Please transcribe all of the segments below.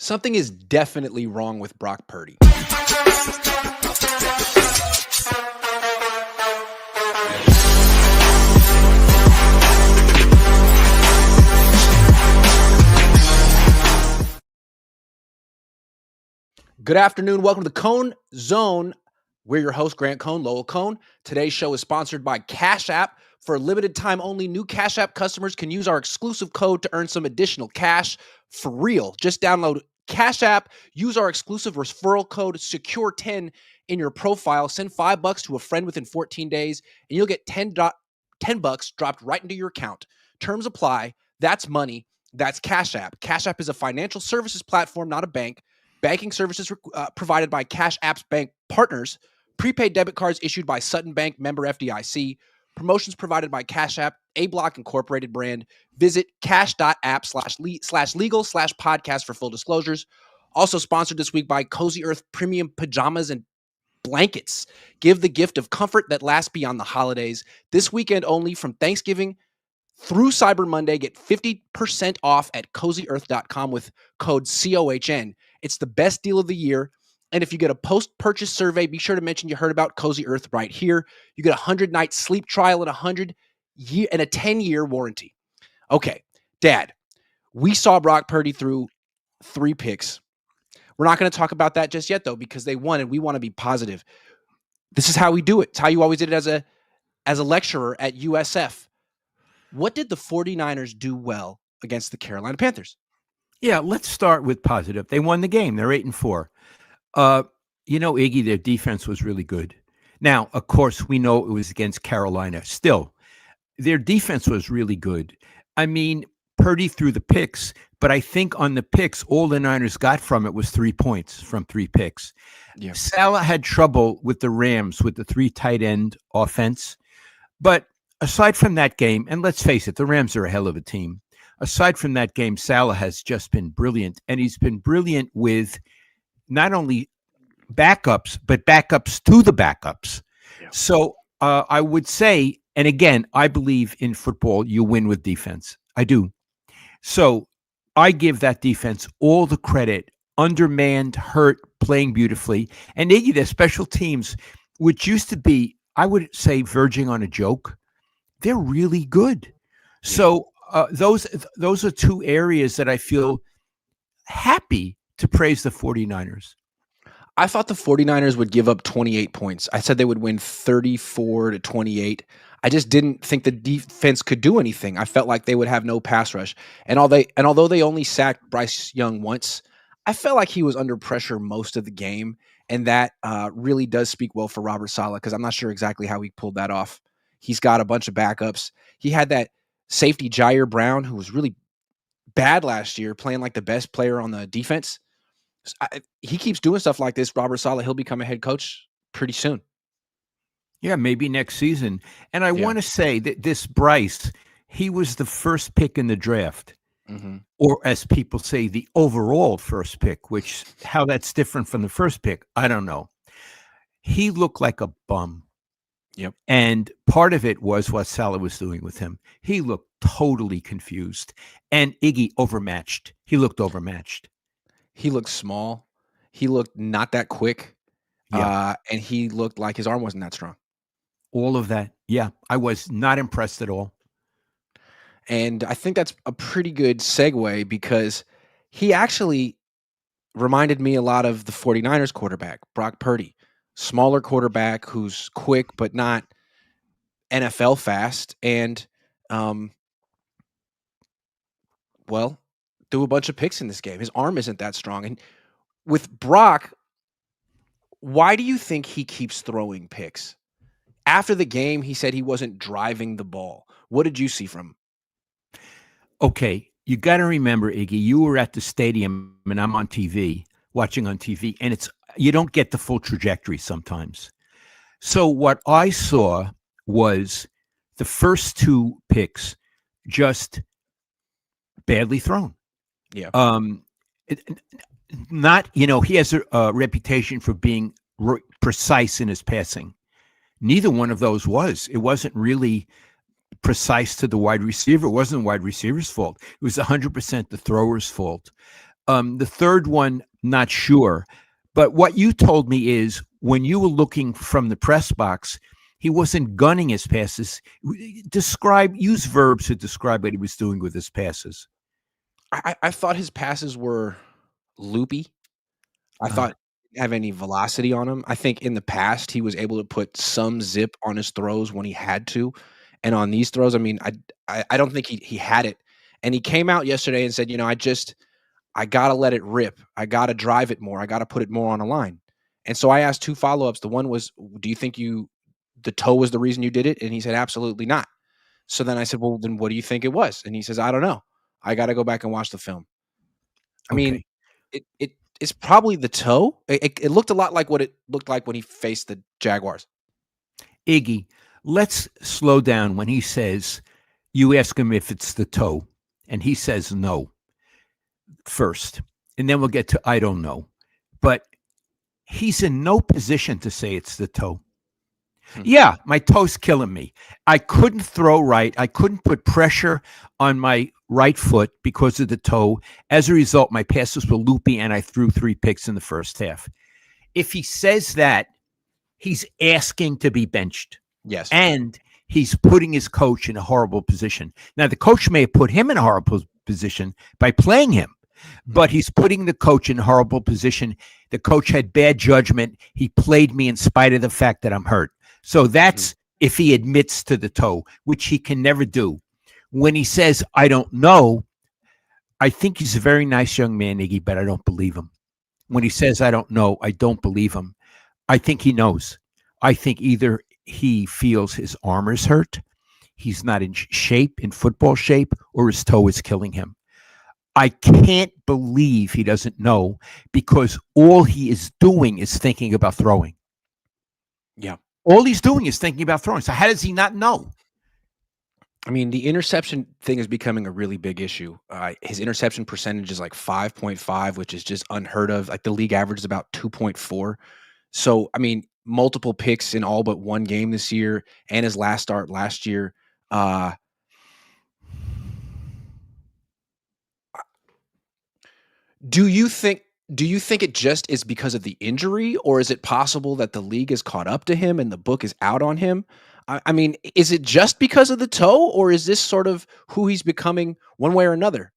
Something is definitely wrong with Brock Purdy. Good afternoon. Welcome to the Cohn Zone. We're your host, Cohn and Lowell Cohn. Today's show is sponsored by Cash App. For a limited time only, new Cash App customers can use our exclusive code to earn some additional cash for real. Just download Cash App, use our exclusive referral code SECURE10 in your profile, send $5 to a friend within 14 days, and you'll get $10 dropped right into your account. Terms apply. That's money. That's Cash App. Cash App is a financial services platform, not a bank. Banking services provided by Cash App's bank partners. Prepaid debit cards issued by Sutton Bank, member FDIC. Promotions provided by Cash App, A Block Incorporated brand. Visit cash.app/legal/podcast for full disclosures. Also sponsored this week by Cozy Earth Premium Pajamas and Blankets. Give the gift of comfort that lasts beyond the holidays. This weekend only, from Thanksgiving through Cyber Monday, get 50% off at CozyEarth.com with code COHN. It's the best deal of the year. And if you get a post-purchase survey, be sure to mention you heard about Cozy Earth right here. You get a 100-night sleep trial and a 10-year warranty. Okay, Dad, we saw Brock Purdy through 3 picks. We're not going to talk about that just yet, though, because they won, and we want to be positive. This is how we do it. It's how you always did it as a lecturer at USF. What did the 49ers do well against the Carolina Panthers? Yeah, let's start with positive. They won the game. They're 8-4. Iggy, their defense was really good. Now, of course, we know it was against Carolina. Still, their defense was really good. I mean, Purdy threw the picks, but I think on the picks, all the Niners got from it was 3 points from 3 picks. Yeah. Salah had trouble with the Rams with the 3 tight end offense. But aside from that game, and let's face it, the Rams are a hell of a team. Aside from that game, Salah has just been brilliant. And he's been brilliant with not only backups, but backups to the backups. Yeah. So I would say, and again, I believe in football, you win with defense. I do. So I give that defense all the credit, undermanned, hurt, playing beautifully. And Iggy, their special teams, which used to be, I would say, verging on a joke, they're really good. Yeah. So those are 2 areas that I feel happy to praise the 49ers. I thought the 49ers would give up 28 points. I said they would win 34-28. I just didn't think the defense could do anything. I felt like they would have no pass rush. And although they only sacked Bryce Young once, I felt like he was under pressure most of the game. And that really does speak well for Robert Saleh, because I'm not sure exactly how he pulled that off. He's got a bunch of backups. He had that safety Jair Brown, who was really bad last year, playing like the best player on the defense. He keeps doing stuff like this, Robert Saleh, he'll become a head coach pretty soon. Yeah, maybe next season. And I want to say that this Bryce, he was the first pick in the draft. Mm-hmm. Or as people say, the overall first pick, which how that's different from the first pick, I don't know. He looked like a bum. Yep. And part of it was what Saleh was doing with him. He looked totally confused. And Iggy overmatched. He looked overmatched. He looked small. He looked not that quick. Yeah. And he looked like his arm wasn't that strong. All of that. Yeah. I was not impressed at all. And I think that's a pretty good segue, because he actually reminded me a lot of the 49ers quarterback, Brock Purdy. Smaller quarterback who's quick but not NFL fast, and threw a bunch of picks in this game. His arm isn't that strong. And with Brock, why do you think he keeps throwing picks? After the game, he said he wasn't driving the ball. What did you see from him? Okay, you got to remember, Iggy, you were at the stadium and I'm on TV, watching on TV, and you don't get the full trajectory sometimes. So what I saw was the first 2 picks just badly thrown. Yeah. He has a reputation for being precise in his passing. Neither one of those was. It wasn't really precise to the wide receiver. It wasn't the wide receiver's fault. It was 100% the thrower's fault. The third one, not sure. But what you told me is when you were looking from the press box, he wasn't gunning his passes. Use verbs to describe what he was doing with his passes. I thought his passes were loopy. I Uh, thought he didn't have any velocity on him. I think in the past, he was able to put some zip on his throws when he had to, and on these throws, I mean, I don't think he had it, and he came out yesterday and said, "You know, I gotta let it rip. I gotta drive it more. I gotta put it more on a line." And so I asked 2 follow-ups. The one was, "Do you think the toe was the reason you did it?" And he said, "Absolutely not." So then I said, "Well, then what do you think it was?" And he says, "I don't know. I gotta go back and watch the film." I mean, okay. it is probably the toe. It looked a lot like what it looked like when he faced the Jaguars. Iggy, let's slow down when he says, you ask him if it's the toe, and he says no first. And then we'll get to I don't know. But he's in no position to say it's the toe. Hmm, Yeah, my toe's killing me. I couldn't throw right. I couldn't put pressure on my right foot because of the toe. As a result, my passes were loopy and I threw 3 picks in the first half. If he says that, he's asking to be benched yes. and he's putting his coach in a horrible position. Now, the coach may have put him in a horrible position by playing him, but Mhm, he's putting the coach in a horrible position. The coach had bad judgment. He played me in spite of the fact that I'm hurt. So mhm. that's if he admits to the toe, which he can never do. When he says, I don't know, I think he's a very nice young man, Iggy, but I don't believe him. When he says, I don't know, I don't believe him. I think he knows. I think either he feels his arm is hurt, he's not in shape, in football shape, or his toe is killing him. I can't believe he doesn't know because all he is doing is thinking about throwing. Yeah. All he's doing is thinking about throwing. So how does he not know? I mean, the interception thing is becoming a really big issue. His interception percentage is like 5.5, which is just unheard of. Like the league average is about 2.4. So, I mean, multiple picks in all but one game this year and his last start last year. Uh, do you think do you think it just is because of the injury, or is it possible that the league is caught up to him and the book is out on him? I mean, is it just because of the toe, or is this sort of who he's becoming one way or another?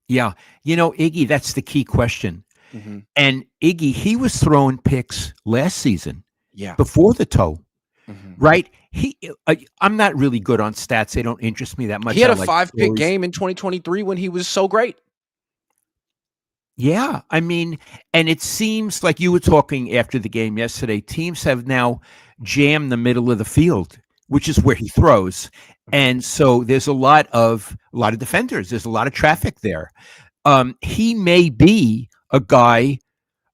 Yeah. Iggy, that's the key question. Mhm. And Iggy, he was throwing picks last season Yeah. before the toe, Mhm. right? I'm not really good on stats. They don't interest me that He much. had I a like 5-pick stories. game in 2023 when he was so great. Yeah, I mean, and it seems like you were talking after the game yesterday. Teams have now jammed the middle of the field, which is where he throws, Mhm. and so there's a lot of defenders. There's a lot of Mhm. traffic there. He may be a guy.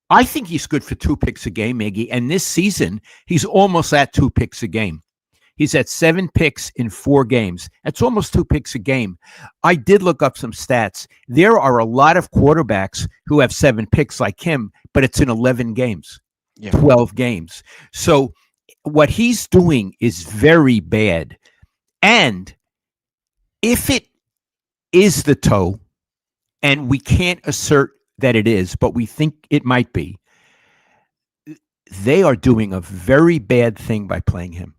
I think he's good for 2 picks a game, Iggy. And this season, he's almost at 2 picks a game. He's at 7 picks in 4 games. That's almost 2 picks a game. I did look up some stats. There are a lot of quarterbacks who have 7 picks like him, but it's in 11 games, Yeah. 12 games. So what he's doing is very bad. And if it is the toe, and we can't assert that it is, but we think it might be, they are doing a very bad thing by playing him.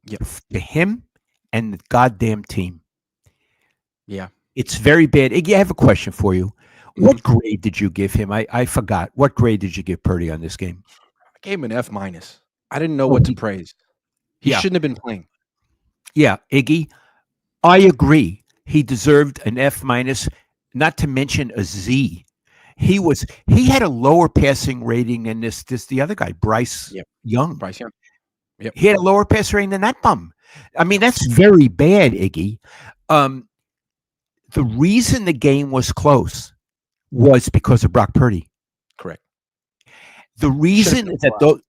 Yep. To him and the goddamn team. Yeah. It's very bad. Iggy, I have a question for you. Mhm. What grade did you give him? I forgot. What grade did you give Purdy on this game? I gave him an F minus. I didn't know Oh, what to praise. He yeah, shouldn't have been playing. yeah, Iggy, I agree. He deserved an F minus, not to mention a Z. He had a lower passing rating than this the other guy, Bryce Yep. Young. Bryce Young. Yep. He had a lower pass rating than that bum. I mean, Yep. that's very bad, Iggy. Um, the reason the game was close was because of Brock Purdy. Correct. The Should have reason been a that blowout. those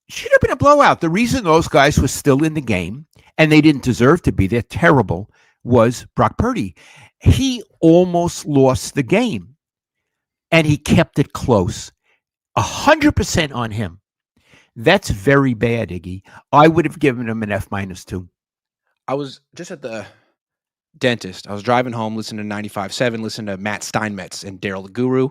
should have been a blowout. The reason those guys were still in the game and they didn't deserve to be, they're terrible, was Brock Purdy. He almost lost the game and he kept it close. 100% on him. That's very bad, Iggy. I would have given him an F minus too. I was just at the dentist. I was driving home, listening to 95.7, listening to Matt Steinmetz and Daryl the Guru.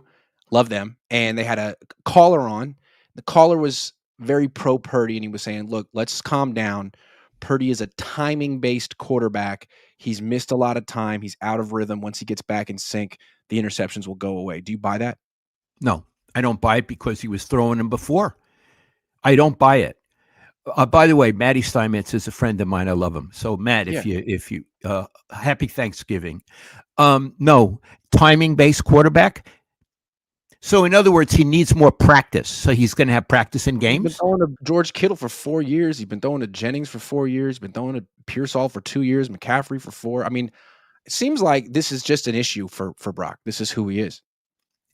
love them, and they had a caller on. The caller was very pro Purdy, and he was saying, "Look, let's calm down. Purdy is a timing-based quarterback. He's missed a lot of time. He's out of rhythm. Once he gets back in sync, the interceptions will go away." Do you buy that? No, I don't buy it because he was throwing them before. I don't buy it. By the way, Matty Steinmetz is a friend of mine. I love him. So, Matt, Yeah. if you, happy Thanksgiving. No, timing based quarterback. So, in other words, he needs more practice. So he's going to have practice in He's been games. throwing to George Kittle for 4 years. He's been throwing to Jennings for 4 years. He's been throwing to Pearsall for 2 years, McCaffrey for 4. I mean, it seems like this is just an issue for Brock. This is who he is.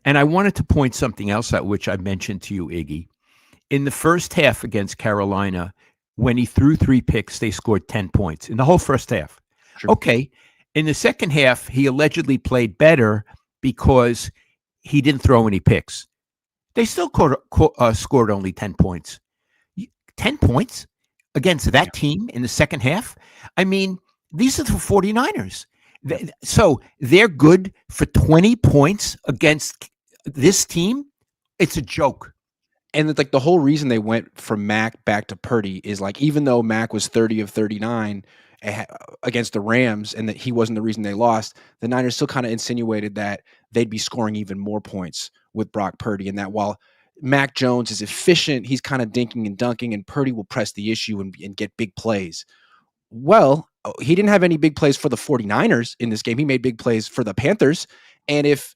And I wanted to point something else out, which I mentioned to you, Iggy. In the first half against Carolina, when he threw 3 picks, they scored 10 points in the whole first half. True. Okay. In the second half, he allegedly played better because he didn't throw any picks. They still scored only 10 points. 10 points against that team in the second half? I mean, these are the 49ers. So they're good for 20 points against this team? It's a joke. And it's like the whole reason they went from Mac back to Purdy is like, even though Mac was 30 of 39 against the Rams and that he wasn't the reason they lost, the Niners still kind of insinuated that they'd be scoring even more points with Brock Purdy, and that while Mac Jones is efficient, he's kind of dinking and dunking, and Purdy will press the issue and get big plays. Well, he didn't have any big plays for the 49ers in this game. He made big plays for the Panthers. And if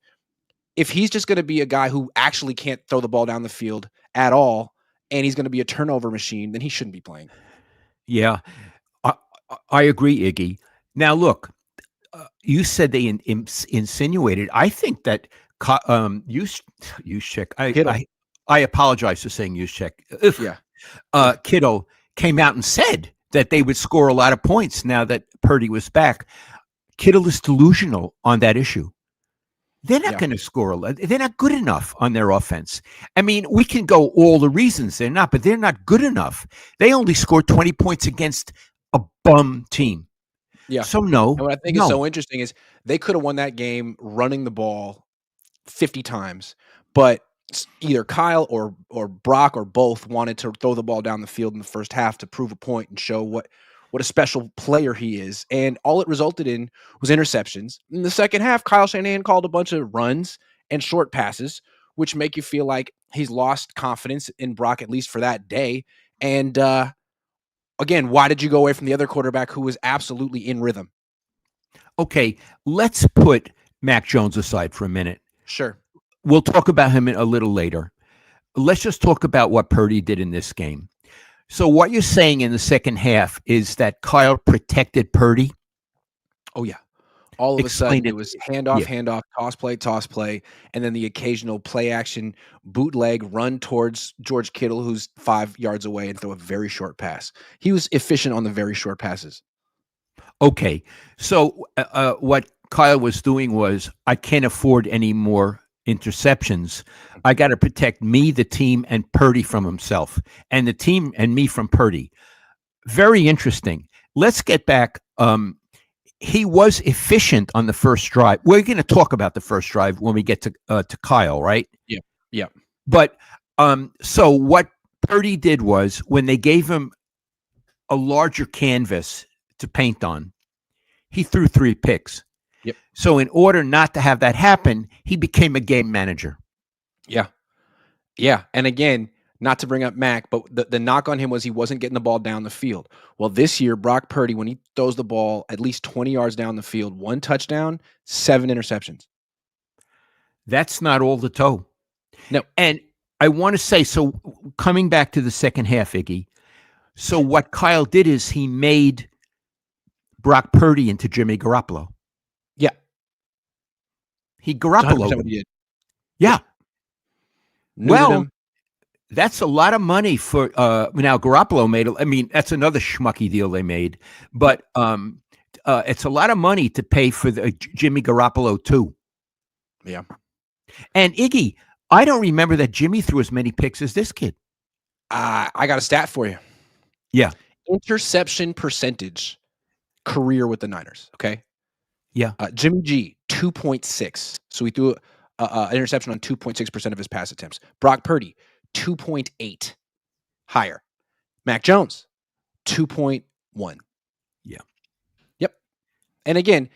he's just going to be a guy who actually can't throw the ball down the field at all, and he's going to be a turnover machine, then he shouldn't be playing. Yeah, I agree, Iggy. Now, look, you said they insinuated. I think that Juszczyk. I apologize for saying Juszczyk. Yeah. Kittle came out and said that they would score a lot of points now that Purdy was back. Kittle is delusional on that issue. They're not going to score a lot. They're not good enough on their offense. I mean, we can go all the reasons they're not, but they're not good enough. They only scored 20 points against a bum team. Yeah. So no. And what I think is so interesting is they could have won that game running the ball 50 times, but either Kyle or Brock or both wanted to throw the ball down the field in the first half to prove a point and show what a special player he is. And all it resulted in was interceptions. In the second half, Kyle Shanahan called a bunch of runs and short passes, which make you feel like he's lost confidence in Brock, at least for that day. And again, why did you go away from the other quarterback who was absolutely in rhythm? Okay, let's put Mac Jones aside for a minute. Sure. We'll talk about him a little later. Let's just talk about what Purdy did in this game. So what you're saying in the second half is that Kyle protected Purdy? Oh, yeah. All of a sudden, it was handoff, toss play, and then the occasional play action, bootleg, run towards George Kittle, who's 5 yards away, and throw a very short pass. He was efficient on the very short passes. Okay. So what Kyle was doing was, I can't afford any more interceptions. I got to protect me, the team, and Purdy from himself, and the team and me from Purdy. Very interesting. Let's get back. He was efficient on the first drive. We're going to talk about the first drive when we get to Kyle, right? Yeah. But so what Purdy did was, when they gave him a larger canvas to paint on, he threw 3 picks. Yep. So in order not to have that happen, he became a game manager. Yeah. And again, not to bring up Mac, but the knock on him was he wasn't getting the ball down the field. Well, this year, Brock Purdy, when he throws the ball at least 20 yards down the field, 1 touchdown, 7 interceptions. That's not all the toe. No. And I want to say, so coming back to the second half, Iggy, so what Kyle did is he made Brock Purdy into Jimmy Garoppolo. Yeah. He Garoppolo'd him. He did. Yeah. Well, that's a lot of money for now. Garoppolo made. I mean, that's another schmucky deal they made, but it's a lot of money to pay for the Jimmy Garoppolo too. Yeah. And Iggy, I don't remember that Jimmy threw as many picks as this kid. I got a stat for you. Yeah. Interception percentage career with the Niners. Okay. Yeah. Jimmy G, 2.6. So he threw an interception on 2.6% of his pass attempts. Brock Purdy, 2.8, higher. Mac Jones, 2.1. Yeah. Yep. And again,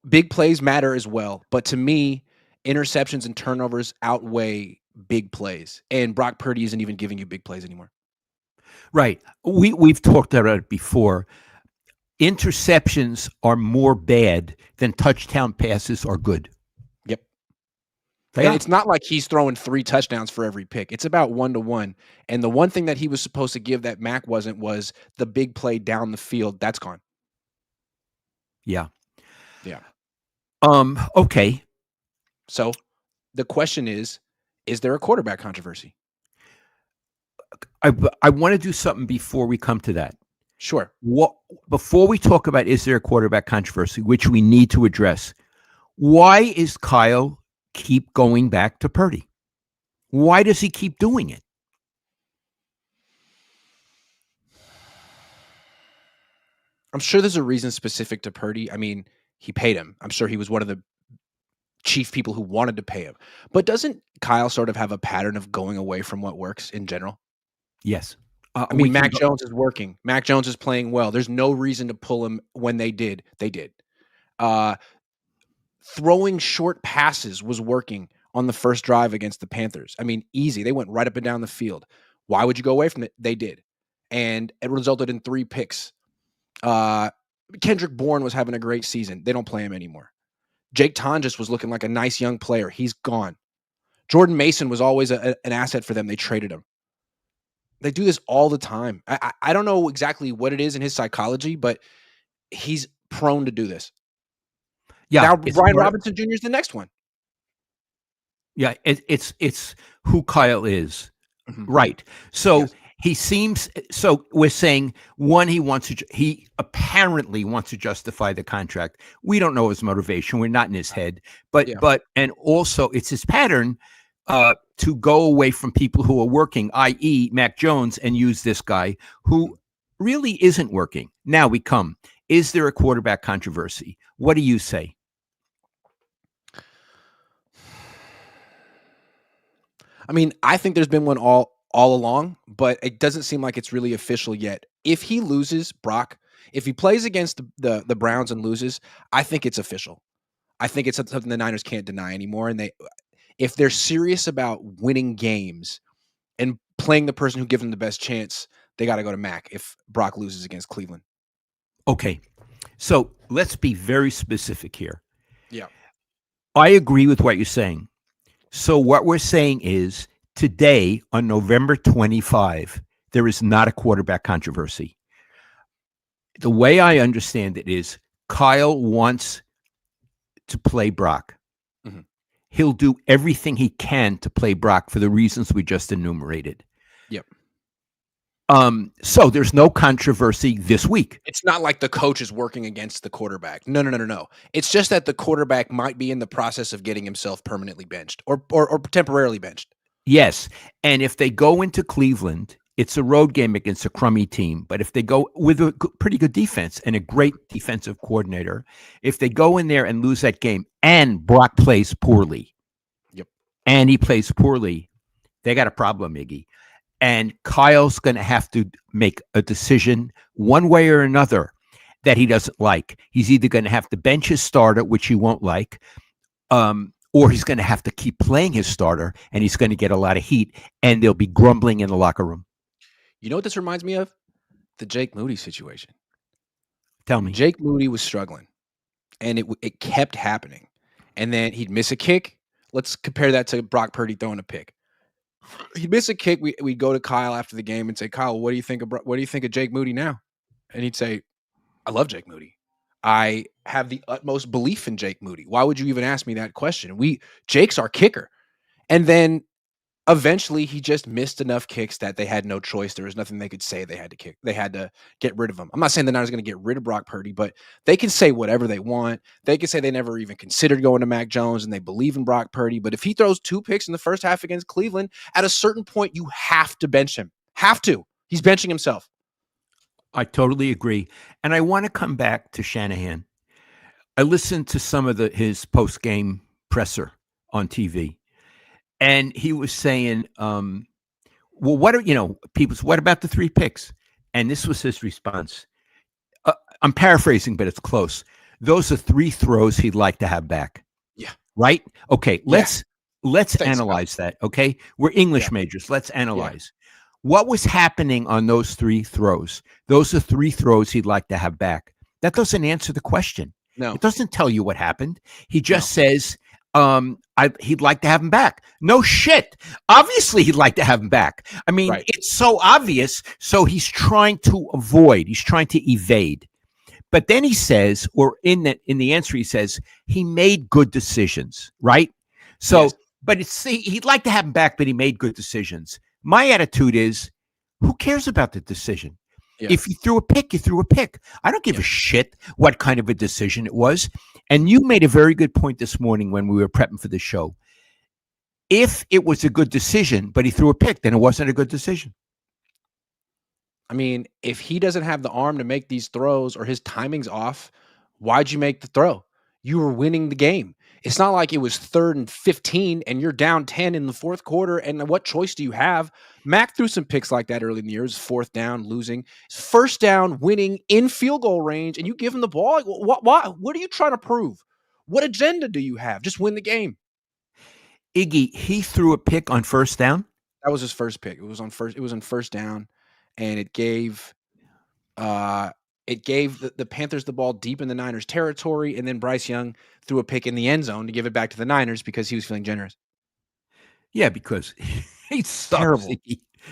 big plays matter as well. But to me, interceptions and turnovers outweigh big plays. And Brock Purdy isn't even giving you big plays anymore. Right. We've talked about it before. Interceptions are more bad than touchdown passes are good. Yep. They And are. it's not like he's throwing 3 touchdowns for every pick. It's about 1-to-1. And the one thing that he was supposed to give that Mac wasn't was the big play down the field. That's gone. Yeah. Yeah. Okay. So the question is there a quarterback controversy? I want to do something before we come to that. Sure. Before we talk about is there a quarterback controversy, which we need to address, why is Kyle keep going back to Purdy? Why does he keep doing it? I'm sure there's a reason specific to Purdy. I mean, he paid him. I'm sure he was one of the chief people who wanted to pay him. But doesn't Kyle sort of have a pattern of going away from what works in general? Yes. I mean, Mac Jones is working. Mac Jones is playing well. There's no reason to pull him when they did. They did. Throwing short passes was working on the first drive against the Panthers. I mean, easy. They went right up and down the field. Why would you go away from it? They did. And it resulted in 3 picks. Kendrick Bourne was having a great season. They don't play him anymore. Jake Tonjes was looking like a nice young player. He's gone. Jordan Mason was always an asset for them. They traded him. They do this all the time. I don't know exactly what it is in his psychology, but he's prone to do this. Yeah. Now, Brian Robinson Jr. is the next one. Yeah, it's who Kyle is. Mm-hmm. Right. So Yes. he seems, so we're saying, one, he apparently wants to justify the contract. We don't know his motivation. We're not in his head, but and also it's his pattern to go away from people who are working, i.e. Mac Jones, and use this guy who really isn't working. Now we come. Is there a quarterback controversy? What do you say? I mean, I think there's been one all along, but it doesn't seem like it's really official yet. If he loses, Brock, if he plays against the Browns and loses, I think it's official. I think it's something the Niners can't deny anymore. And if they're serious about winning games and playing the person who gives them the best chance, they got to go to Mac if Brock loses against Cleveland. Okay. So let's be very specific here. Yeah. I agree with what you're saying. So what we're saying is today on November 25, there is not a quarterback controversy. The way I understand it is Kyle wants to play Brock. Mm-hmm. He'll do everything he can to play Brock for the reasons we just enumerated. Yep. So there's no controversy this week. It's not like the coach is working against the quarterback. No. It's just that the quarterback might be in the process of getting himself permanently benched or temporarily benched. Yes. And if they go into Cleveland, it's a road game against a crummy team. But if they go with a pretty good defense and a great defensive coordinator, if they go in there and lose that game and Brock plays poorly, and he plays poorly, they got a problem, Iggy. And Kyle's going to have to make a decision one way or another that he doesn't like. He's either going to have to bench his starter, which he won't like, or he's going to have to keep playing his starter, and he's going to get a lot of heat, and there'll be grumbling in the locker room. You know what this reminds me of? The Jake Moody situation. Tell me. Jake Moody was struggling, and it kept happening. And then he'd miss a kick. Let's compare that to Brock Purdy throwing a pick. He'd miss a kick. We'd go to Kyle after the game and say, Kyle, what do you think of Jake Moody now? And he'd say, I love Jake Moody. I have the utmost belief in Jake Moody. Why would you even ask me that question? Jake's our kicker. And then eventually he just missed enough kicks that they had no choice. There was nothing they could say. They had to kick. They had to get rid of him. I'm not saying the Niners are going to get rid of Brock Purdy, but they can say whatever they want. They can say they never even considered going to Mac Jones and they believe in Brock Purdy. But if he throws 2 picks in the first half against Cleveland, at a certain point, you have to bench him. Have to. He's benching himself. I totally agree. And I want to come back to Shanahan. I listened to some of his post-game presser on TV, and he was saying, "Well, what are people? What about the 3 picks?" And this was his response. Uh, I'm paraphrasing, but it's close. Those are 3 throws he'd like to have back. Yeah. Right? Okay, Yeah. let's Thanks, Kyle. analyze that. Okay, we're English Yeah. majors. Let's analyze what was happening on those 3 throws. Those are 3 throws he'd like to have back. That doesn't answer the question. No. It doesn't tell you what happened. He just No. says he'd like to have him back. No shit. Obviously, he'd like to have him back. I mean, Right. it's so obvious. So he's trying to avoid. He's trying to evade. But then he says, or in the answer, he says he made good decisions, right? So, Yes. but he'd like to have him back, but he made good decisions. My attitude is, who cares about the decision? Yeah. If you threw a pick, you threw a pick. I don't give a shit what kind of a decision it was. And you made a very good point this morning when we were prepping for the show. If it was a good decision, but he threw a pick, then it wasn't a good decision. I mean, if he doesn't have the arm to make these throws or his timing's off, why'd you make the throw? You were winning the game. It's not like it was 3rd and 15 and you're down 10 in the 4th quarter. And what choice do you have? Mac threw some picks like that early in the year. It was 4th down, losing. 1st down, winning in field goal range, and you give him the ball. What are you trying to prove? What agenda do you have? Just win the game. Iggy, he threw a pick on 1st down. That was his first pick. It was on 1st down, and it gave the Panthers the ball deep in the Niners territory, and then Bryce Young threw a pick in the end zone to give it back to the Niners because he was feeling generous. Yeah, because he sucks. Terrible.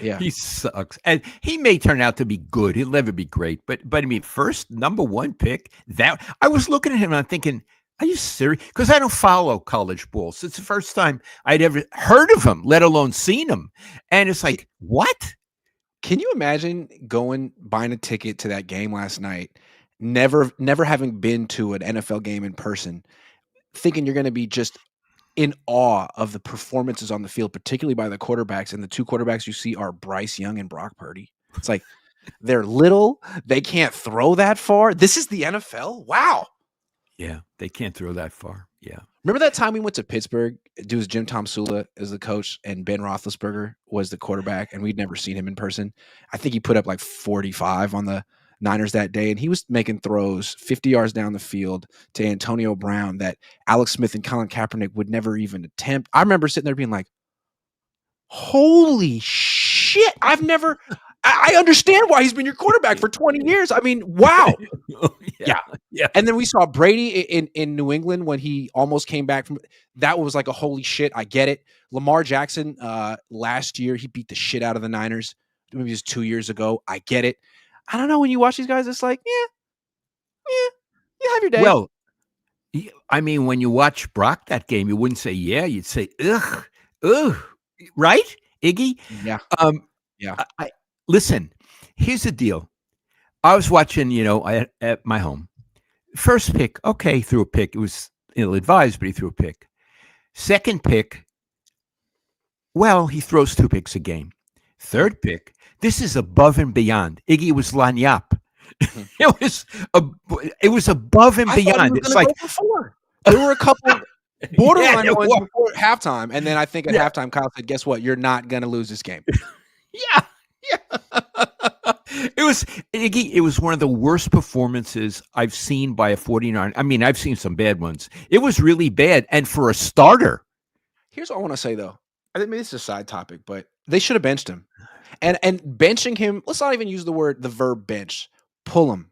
Yeah. He sucks. And he may turn out to be good. He'll never be great. But I mean, first number 1 pick, that I was looking at him and I'm thinking, are you serious? Because I don't follow college balls. It's the first time I'd ever heard of him, let alone seen him. And it's like, what? Can you imagine buying a ticket to that game last night, never having been to an NFL game in person, thinking you're going to be just in awe of the performances on the field, particularly by the quarterbacks, and the 2 quarterbacks you see are Bryce Young and Brock Purdy. It's like they're little, they can't throw that far. This is the NFL. Wow. Yeah, they can't throw that far. Yeah. Remember that time we went to Pittsburgh? It was Jim Tomsula as the coach, and Ben Roethlisberger was the quarterback, and we'd never seen him in person. I think he put up like 45 on the Niners that day, and he was making throws 50 yards down the field to Antonio Brown that Alex Smith and Colin Kaepernick would never even attempt. I remember sitting there being like, holy shit, I understand why he's been your quarterback for 20 years. I mean, wow. Yeah. And then we saw Brady in New England when he almost came back from that. Was like a holy shit. I get it. Lamar Jackson last year, he beat the shit out of the Niners. Maybe it was 2 years ago. I get it. I don't know. When you watch these guys, it's like, yeah, you have your day. Well, I mean, when you watch Brock that game, you wouldn't say, yeah, you'd say, ugh, right? Iggy? Yeah. Yeah. Listen, here's the deal. I was watching, at my home. First pick, okay, threw a pick. It was ill-advised, but he threw a pick. Second pick, well, he throws 2 picks a game. Third pick, this is above and beyond. Iggy was lanyap. It was above and beyond. It's like there were a couple borderline ones before halftime, and then I think at halftime, Kyle said, "Guess what? You're not going to lose this game." Yeah. It was one of the worst performances I've seen by a 49. I mean, I've seen some bad ones. It was really bad. And for a starter. Here's what I want to say, though. I think maybe this is a side topic, but they should have benched him. And benching him, let's not even use the verb bench. Pull him.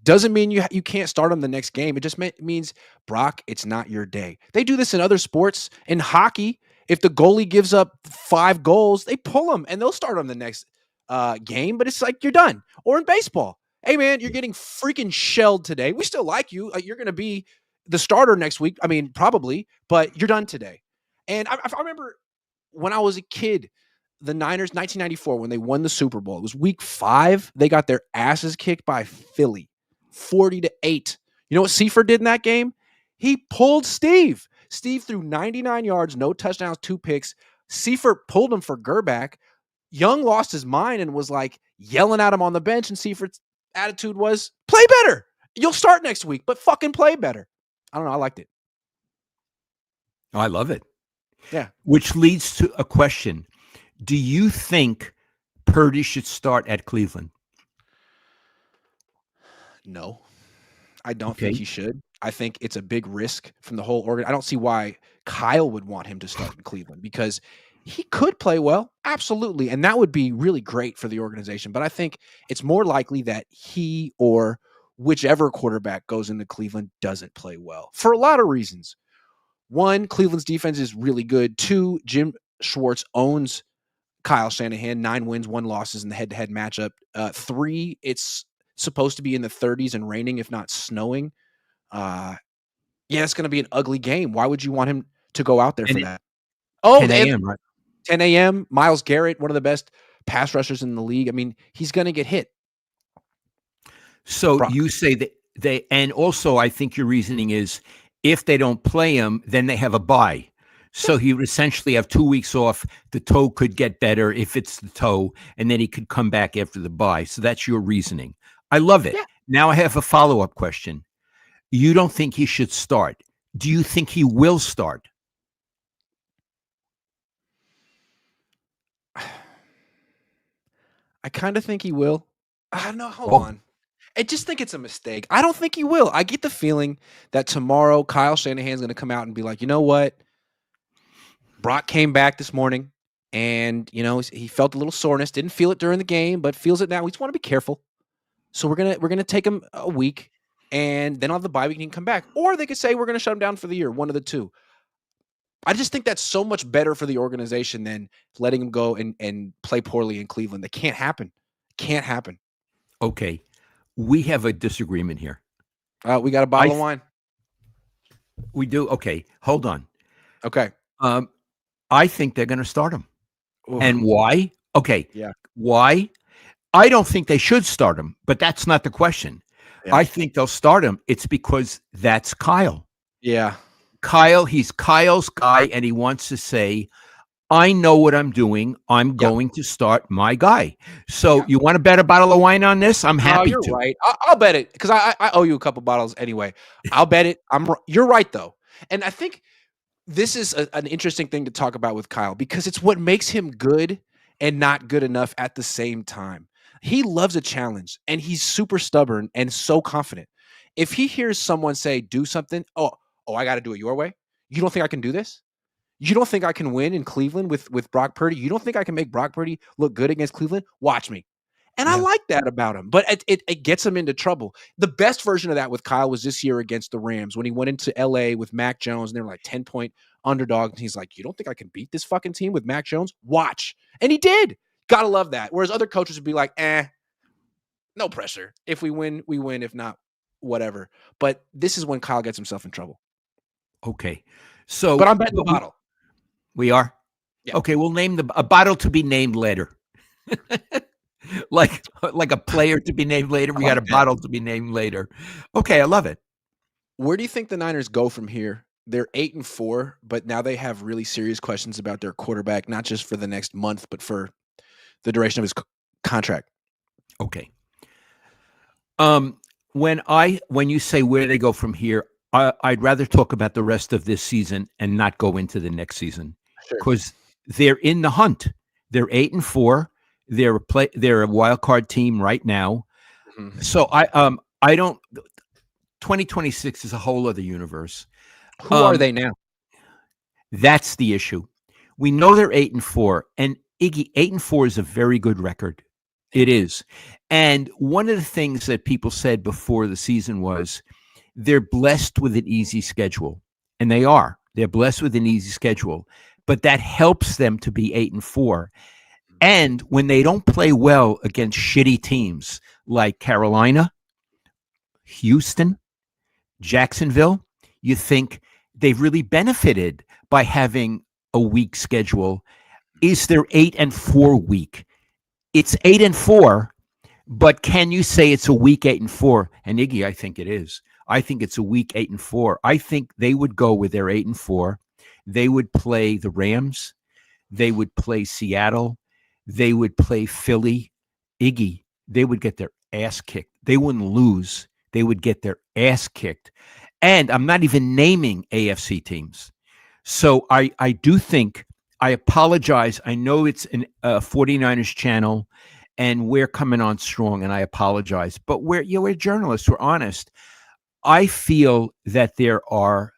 Doesn't mean you can't start him the next game. It just means, Brock, it's not your day. They do this in other sports. In hockey, if the goalie gives up 5 goals, they pull him and they'll start him the next game. But it's like you're done. Or in baseball, hey man, you're getting freaking shelled today. We still like you. You're going to be the starter next week. I mean, probably, but you're done today. And I remember when I was a kid, the Niners, 1994, when they won the Super Bowl, it was week 5. They got their asses kicked by Philly, 40-8. You know what Seifert did in that game? He pulled Steve. Steve threw 99 yards, no touchdowns, 2 picks. Seifert pulled him for Gerback. Young lost his mind and was like yelling at him on the bench, and Seifert's attitude was, play better. You'll start next week, but fucking play better. I don't know. I liked it. I love it. Yeah. Which leads to a question. Do you think Purdy should start at Cleveland? No, I don't think Okay. he should. I think it's a big risk from the whole organ. I don't see why Kyle would want him to start in Cleveland because he could play well, absolutely, and that would be really great for the organization. But I think it's more likely that he or whichever quarterback goes into Cleveland doesn't play well for a lot of reasons. One, Cleveland's defense is really good. Two, Jim Schwartz owns Kyle Shanahan, 9 wins, 1 losses in the head-to-head matchup. Three, it's supposed to be in the 30s and raining, if not snowing. Uh, yeah, it's going to be an ugly game. Why would you want him to go out there And for it that? Oh, 10 and a.m., right? 10 a.m. Myles Garrett, one of the best pass rushers in the league. I mean, he's going to get hit. So Brock. you say that and also I think your reasoning is if they don't play him, then they have a bye. So he would essentially have 2 weeks off. The toe could get better if it's the toe, and then he could come back after the bye. So that's your reasoning. I love it. Yeah. Now I have a follow-up question. You don't think he should start. Do you think he will start? I kind of think he will. I don't know. Hold Oh, on. I just think it's a mistake. I don't think he will. I get the feeling that tomorrow Kyle Shanahan's going to come out and be like, you know what? Brock came back this morning and, he felt a little soreness. Didn't feel it during the game, but feels it now. We just want to be careful. So we're gonna take him a week, and then on the bye week he can come back. Or they could say we're gonna shut him down for the year. One of the two. I just think that's so much better for the organization than letting him go and play poorly in Cleveland. That can't happen. Can't happen. okay. We have a disagreement here. We got a I bottle of wine. We do. Okay, hold on. Okay. I think they're going to start him. Ooh, And why? Okay. yeah. Why? I don't think they should start him, but that's not the question. Yeah. I think they'll start him. It's because that's Kyle. Yeah. He's Kyle's guy, and he wants to say, I know what I'm doing. I'm going to start my guy. So you want to bet a bottle of wine on this? I'm happy you're to. right. I'll bet it because I owe you a couple bottles anyway. I'll bet it. You're right though, and I think this is an interesting thing to talk about with Kyle because it's what makes him good and not good enough at the same time. He loves a challenge and he's super stubborn and so confident. If he hears someone say, do something, oh, I got to do it your way. You don't think I can do this? You don't think I can win in Cleveland with Brock Purdy? You don't think I can make Brock Purdy look good against Cleveland? Watch me. And I Yeah. like that about him, but it gets him into trouble. The best version of that with Kyle was this year against the Rams when he went into LA with Mac Jones and they were like 10-point underdog. And he's like, you don't think I can beat this fucking team with Mac Jones? Watch. And he did. Gotta love that. Whereas other coaches would be like, no pressure. If we win, we win. If not, whatever. But this is when Kyle gets himself in trouble. Okay. So, But I'm betting the bottle. We are? Yeah. Okay, we'll name a bottle to be named later. like a player to be named later. We got a bottle to be named later. Okay, I love it. Where do you think the Niners go from here? They're 8-4, but now they have really serious questions about their quarterback, not just for the next month, but for the duration of his contract. Okay. When you say where they go from here, I'd rather talk about the rest of this season and not go into the next season because they're in the hunt. They're 8-4. They're a wild card team right now. Mm-hmm. So I don't. 2026 is a whole other universe. Who are they now? That's the issue. We know they're 8-4, and Iggy, 8-4 is a very good record. It is. And one of the things that people said before the season was they're blessed with an easy schedule. And they are. They're blessed with an easy schedule. But that helps them to be 8-4. And when they don't play well against shitty teams like Carolina, Houston, Jacksonville, you think they've really benefited by having a weak schedule. Is their 8-4 week? It's 8-4, but can you say it's a week 8-4? And Iggy, I think it is. I think it's a week 8-4. I think they would go with their 8-4. They would play the Rams. They would play Seattle. They would play Philly. Iggy, they would get their ass kicked. They wouldn't lose. They would get their ass kicked. And I'm not even naming AFC teams. So I do think, I apologize. I know it's an 49ers channel and we're coming on strong, and I apologize, but we're journalists, we're honest. I feel that there are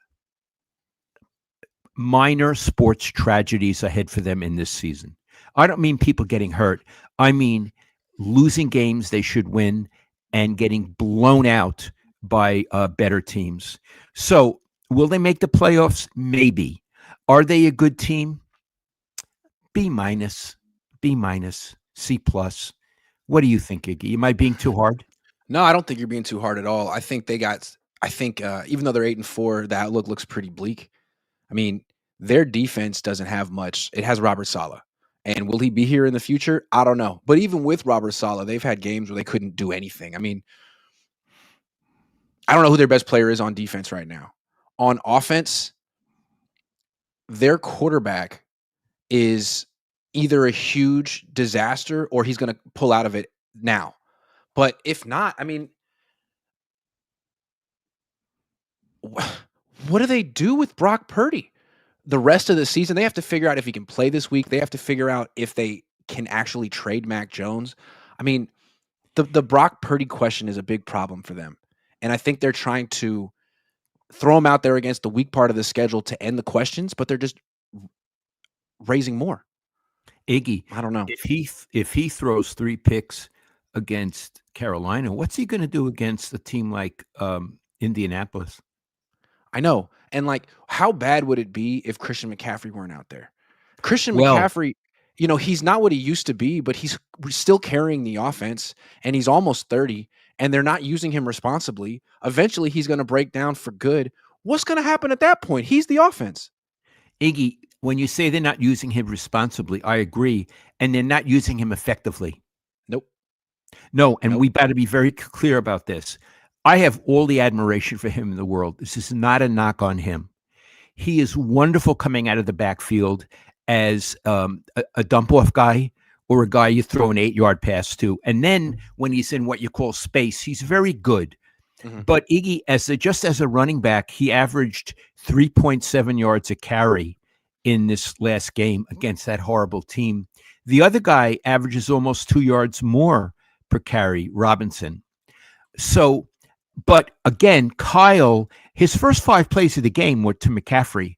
minor sports tragedies ahead for them in this season. I don't mean people getting hurt. I mean losing games they should win and getting blown out by better teams. So, will they make the playoffs? Maybe. Are they a good team? B minus, B minus, C plus. What do you think, Iggy? Am I being too hard? No, I don't think you're being too hard at all. I think they got. I think even though they're 8-4, the outlook looks pretty bleak. I mean, their defense doesn't have much. It has Robert Saleh. And will he be here in the future? I don't know. But even with Robert Saleh, they've had games where they couldn't do anything. I mean, I don't know who their best player is on defense right now. On offense, their quarterback is either a huge disaster or he's going to pull out of it now. But if not, I mean, what do they do with Brock Purdy? The rest of the season, they have to figure out if he can play this week. They have to figure out if they can actually trade Mac Jones. I mean, the Brock Purdy question is a big problem for them. And I think they're trying to throw him out there against the weak part of the schedule to end the questions, but they're just raising more. Iggy, I don't know. if he throws 3 picks against Carolina, what's he going to do against a team like Indianapolis? I know. And like, how bad would it be if Christian McCaffrey weren't out there? Christian Well, McCaffrey, he's not what he used to be, but he's still carrying the offense, and he's almost 30, and they're not using him responsibly. Eventually, he's going to break down for good. What's going to happen at that point? He's the offense. Iggy, when you say they're not using him responsibly, I agree, and they're not using him effectively. Nope. No, and Nope. we got to be very clear about this. I have all the admiration for him in the world. This is not a knock on him. He is wonderful coming out of the backfield as a dump off guy or a guy you throw an 8-yard pass to. And then when he's in what you call space, he's very good. Mhm. But Iggy, just as a running back, he averaged 3.7 yards a carry in this last game against that horrible team. The other guy averages almost 2 yards more per carry, Robinson. So, but again, Kyle, his first 5 plays of the game were to McCaffrey.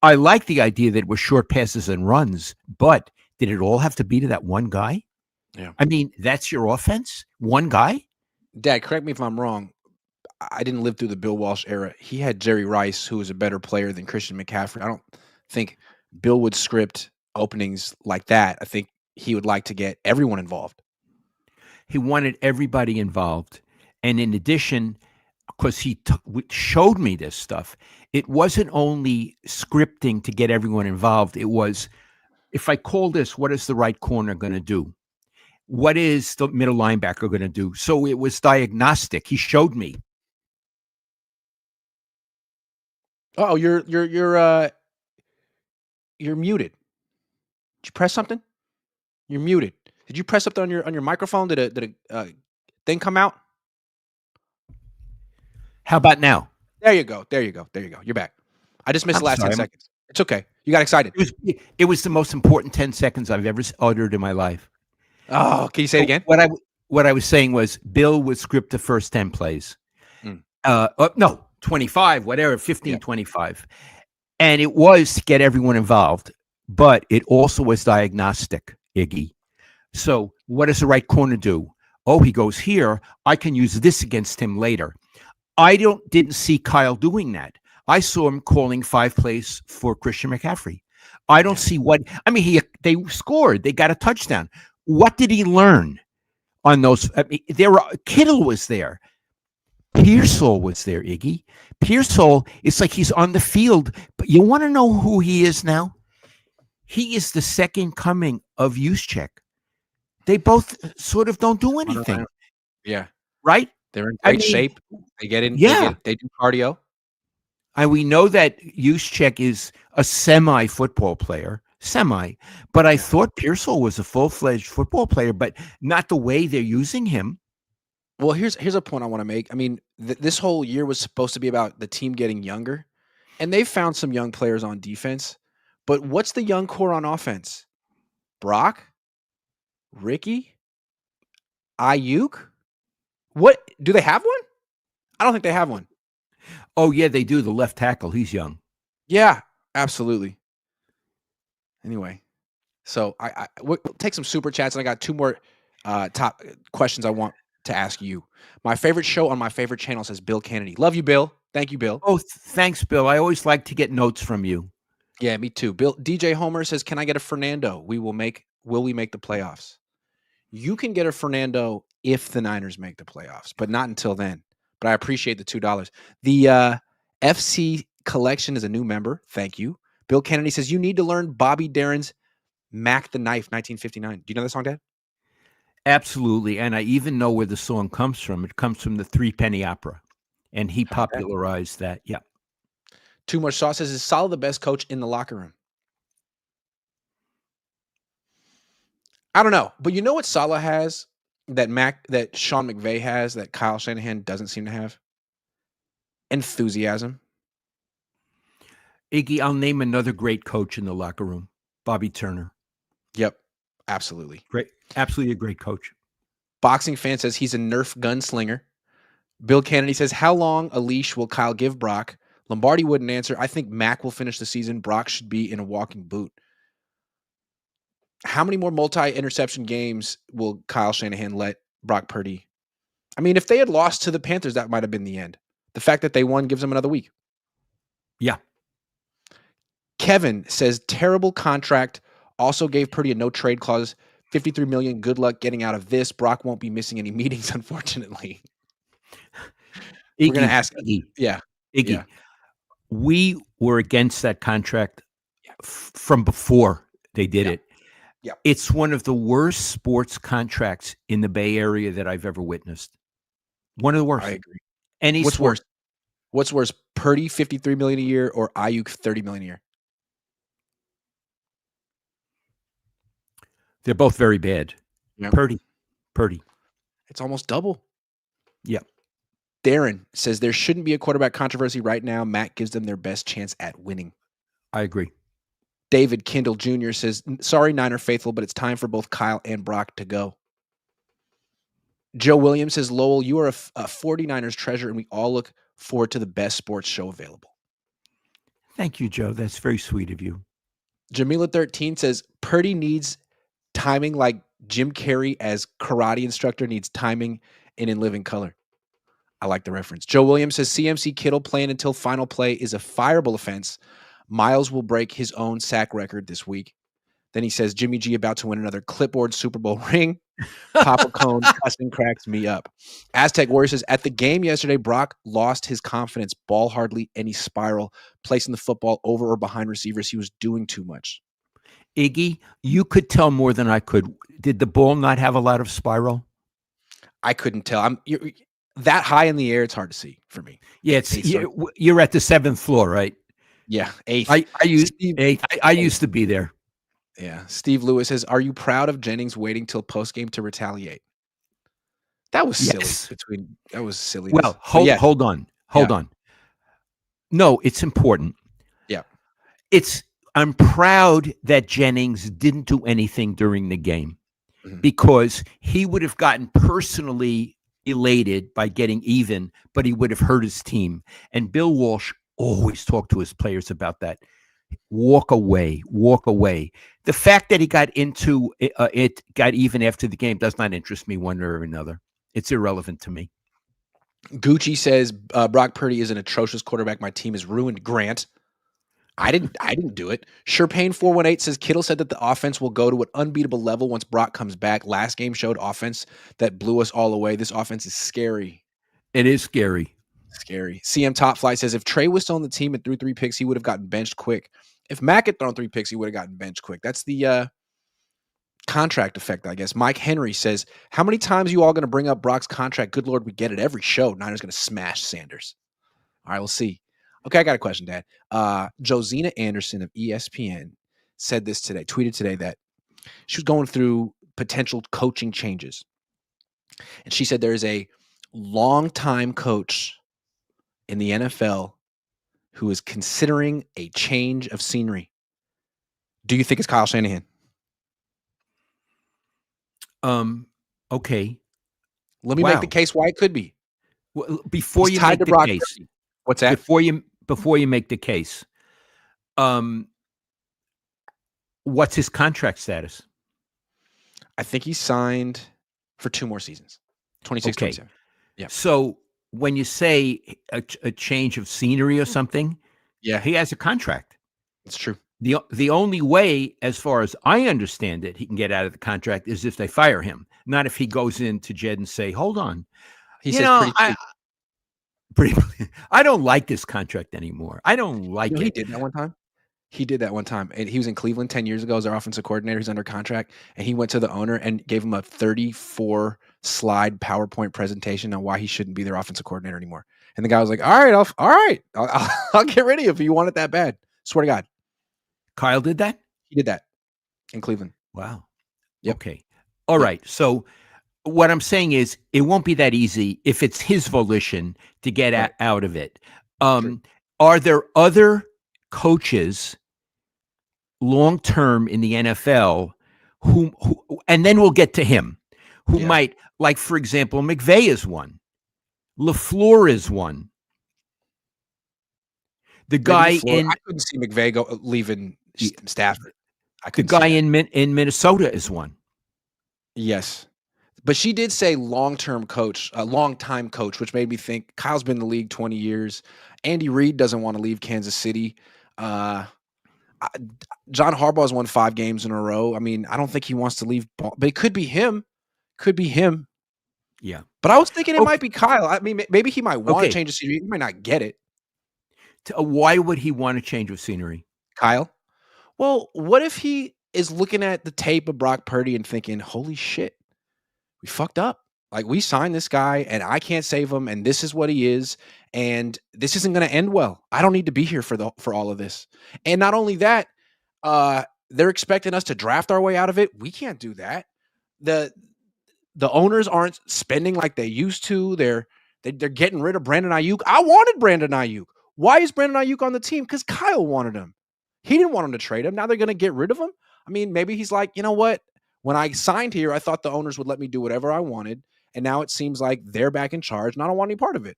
I like the idea that it was short passes and runs, but did it all have to be to that one guy? Yeah. I mean, that's your offense? One guy? Dad, correct me if I'm wrong. I didn't live through the Bill Walsh era. He had Jerry Rice, who was a better player than Christian McCaffrey. I don't think Bill would script openings like that. I think he would like to get everyone involved. He wanted everybody involved. And in addition, because he showed me this stuff, it wasn't only scripting to get everyone involved. It was, if I call this, what is the right corner going to do? What is the middle linebacker going to do? So it was diagnostic. He showed me. Oh, you're muted. Did you press something? You're muted. Did you press something on your microphone? Did a thing come out? How about now? There you go. There you go. There you go. You're back. I just missed the last 10 seconds. It's okay. You got excited. It was the most important 10 seconds I've ever uttered in my life. Oh, can you say it again? What I was saying was Bill would script the first 10 plays. No, 25, whatever, 15, 25. And it was to get everyone involved, but it also was diagnostic, Iggy. So what does the right corner do? Oh, he goes here. I can use this against him later. I didn't see Kyle doing that. I saw him calling 5 plays for Christian McCaffrey. I don't see what, I mean, they scored. They got a touchdown. What did he learn on those? I mean, Kittle was there. Pearsall was there, Iggy. Pearsall, it's like he's on the field. But you want to know who he is now? He is the second coming of Juszczyk. They both sort of don't do anything. Yeah. Right? They're in great shape. They get in. Yeah. They do cardio. And we know that Juszczyk is a semi-football player. But I thought Pearsall was a full-fledged football player, but not the way they're using him. Well, here's a point I want to make. I mean, this whole year was supposed to be about the team getting younger, And they've found some young players on defense. But what's the young core on offense? Brock? Ricky? Aiyuk? What? Do they have one? I don't think they have one. Oh, yeah, they do. The left tackle, he's young. Yeah, absolutely. Anyway, so we'll take some super chats, and I got two more top questions I want to ask you. My favorite show on my favorite channel says Bill Kennedy. Love you, Bill. Thank you, Bill. Oh, thanks, Bill. I always like to get notes from you. Yeah, me too. Bill DJ Homer says, "Can I get a Fernando? Will we make the playoffs?" You can get a Fernando if the Niners make the playoffs, but not until then. But I appreciate the $2. The FC Collection is a new member. Thank you. Bill Kennedy says, "You need to learn Bobby Darin's Mac the Knife, 1959." Do you know that song, Dad? Absolutely. And I even know where the song comes from. It comes from the Three Penny Opera. And he popularized that. Yeah. Too Much Sauce says, "Is Salah the best coach in the locker room?" I don't know. But you know what Salah has that Sean McVay has that Kyle Shanahan doesn't seem to have? Enthusiasm. Iggy, I'll name another great coach in the locker room, Bobby Turner. Yep. Absolutely. Great. Absolutely a great coach. Boxing Fan says he's a Nerf gunslinger. Bill Kennedy says, "How long a leash will Kyle give Brock?" Lombardi wouldn't answer. I think Mac will finish the season. Brock should be in a walking boot. How many more multi-interception games will Kyle Shanahan let Brock Purdy? I mean, if they had lost to the Panthers, that might have been the end. The fact that they won gives them another week. Yeah. Kevin says, "Terrible contract. Also gave Purdy a no trade clause. $53 million. Good luck getting out of this. Brock won't be missing any meetings, unfortunately." Iggy, We're gonna ask. Iggy, Yeah. Iggy. Yeah. We were against that contract from before they did it. Yeah. It's one of the worst sports contracts in the Bay Area that I've ever witnessed. One of the worst. I agree. Any What's sport. worse? What's worse, Purdy $53 million a year or Aiyuk $30 million a year? They're both very bad. Yep. Purdy. It's almost double. Yeah. Darren says there shouldn't be a quarterback controversy right now. Matt gives them their best chance at winning. I agree. David Kindle Jr. says, "Sorry, Niner faithful, but it's time for both Kyle and Brock to go." Joe Williams says, "Lowell, you are a 49ers treasure, and we all look forward to the best sports show available." Thank you, Joe. That's very sweet of you. Jamila13 says, "Purdy needs timing like Jim Carrey as karate instructor needs timing in Living Color." I like the reference. Joe Williams says, "CMC Kittle playing until final play is a fireable offense. Miles will break his own sack record this week." Then he says, "Jimmy G about to win another clipboard Super Bowl ring." Papa Cohn cussing cracks me up. Aztec Warrior says, "At the game yesterday, Brock lost his confidence, ball hardly any spiral, placing the football over or behind receivers. He was doing too much." Iggy, you could tell more than I could. Did the ball not have a lot of spiral? I couldn't tell. You're that high in the air, it's hard to see for me. Yeah, you're at the 7th floor, right? Yeah, 8th. I used to be there. Yeah. Steve Lewis says, "Are you proud of Jennings waiting till postgame to retaliate?" That was silly. Yes. That was silliness. Well, hold on. No, it's important. Yeah. I'm proud that Jennings didn't do anything during the game Mhm. because he would have gotten personally elated by getting even, but he would have hurt his team. And Bill Walsh always talked to his players about that. Walk away. The fact that he got into it got even after the game does not interest me one way or another. It's irrelevant to me. Gucci says, "Brock Purdy is an atrocious quarterback. My team is ruined." Grant, I didn't do it. Sherpain418 says, "Kittle said that the offense will go to an unbeatable level once Brock comes back. Last game showed offense that blew us all away. This offense is scary." It is scary. Scary. CM Top Flight says, "If Trey was still on the team and threw 3 picks, he would have gotten benched quick. If Mac had thrown 3 picks, he would have gotten benched quick." That's the contract effect, I guess. Mike Henry says, "How many times are you all going to bring up Brock's contract? Good Lord, we get it every show. Niners going to smash Sanders." All right, we'll see. Okay, I got a question, Dad. Josina Anderson of ESPN said this today, tweeted today that she was going through potential coaching changes. And she said there is a longtime coach in the NFL who is considering a change of scenery. Do you think it's Kyle Shanahan? Okay. Let me make the Wow. case why it could be. Well, before He's you tied make to the Brock case, Purdy. What's that? before you make the case, what's his contract status? I think he's signed for 2 more seasons, 26, Okay. 27. Yeah. So when you say a change of scenery or something, Yeah, he has a contract. it's true. The only way, as far as I understand it, he can get out of the contract is if they fire him, not if he goes into Jed and say, "Hold on, He says pretty I cheap. pretty, I don't like this contract anymore. I don't like He it." did that one time. He did that one time, and he was in Cleveland 10 years ago as our offensive coordinator. He's under contract, and he went to the owner and gave him a 34 slide PowerPoint presentation on why he shouldn't be their offensive coordinator anymore. And the guy was like, "All right, I'll get rid of you if you want it that bad." Swear to God, Kyle did that? he did that in Cleveland. Wow. Yep. Okay. All Yep. right. So what I'm saying is it won't be that easy if it's his volition to get Right. out of it. True. Are there other coaches long term in the NFL who and then we'll get to him, who Yeah. might, like, for example, McVay is one, LaFleur is one. The Maybe guy LaFleur. in I couldn't see McVay leaving Stafford. I the couldn't see guy that. in Minnesota is one. Yes. But she did say long-term coach, long-time coach, which made me think Kyle's been in the league 20 years. Andy Reid doesn't want to leave Kansas City. John Harbaugh's won 5 games in a row. I mean, I don't think he wants to leave, but it could be him. Could be him. Yeah. But I was thinking it Okay. might be Kyle. I mean, maybe he might want Okay. to change the scenery. He might not get it. Why would he want to change of scenery? Kyle? Well, what if he is looking at the tape of Brock Purdy and thinking, holy shit, we fucked up. Like, we signed this guy and I can't save him, and this is what he is, and this isn't going to end well. I don't need to be here for all of this. And not only that, they're expecting us to draft our way out of it. We can't do that. The owners aren't spending like they used to. They're getting rid of Brandon Aiyuk. I wanted Brandon Aiyuk. Why is Brandon Aiyuk on the team? Because Kyle wanted him. He didn't want him to trade him. Now they're going to get rid of him. I mean, maybe he's like, you know what? When I signed here, I thought the owners would let me do whatever I wanted. And now it seems like they're back in charge and I don't want any part of it.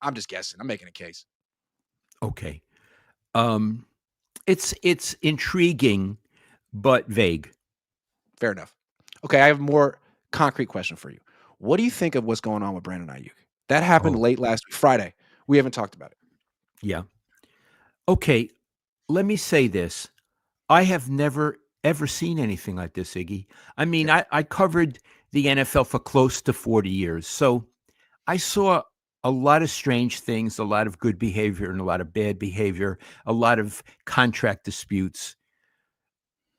I'm just guessing. I'm making a case. Okay. It's intriguing, but vague. Fair enough. Okay, I have a more concrete question for you. What do you think of what's going on with Brandon Aiyuk? That happened late last week, Friday. We haven't talked about it. Yeah. Okay. Let me say this. I have never, ever seen anything like this, Iggy. I mean, I covered the NFL for close to 40 years. So I saw a lot of strange things, a lot of good behavior and a lot of bad behavior, a lot of contract disputes.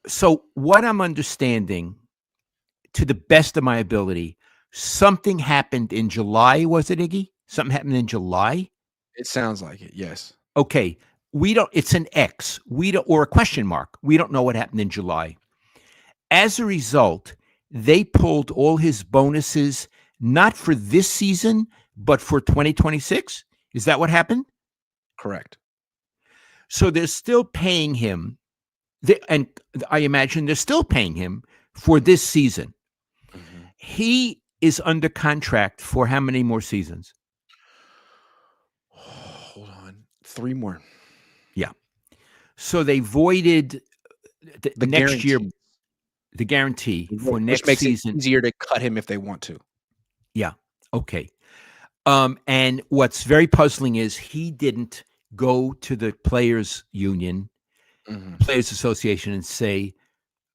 So what I'm understanding, to the best of my ability, something happened in July, was it, Iggy? Something happened in July? It sounds like it, yes. Okay. It's an X. Or a question mark. We don't know what happened in July. As a result, they pulled all his bonuses, not for this season, but for 2026. Is that what happened? Correct. So they're still paying him. And I imagine they're still paying him for this season. Mm-hmm. He is under contract for how many more seasons? Hold on. 3 more. Yeah. So they voided the next year, the guarantee for next which makes season. It easier to cut him if they want to. Yeah. Okay. And what's very puzzling is he didn't go to the players union, players association, and say,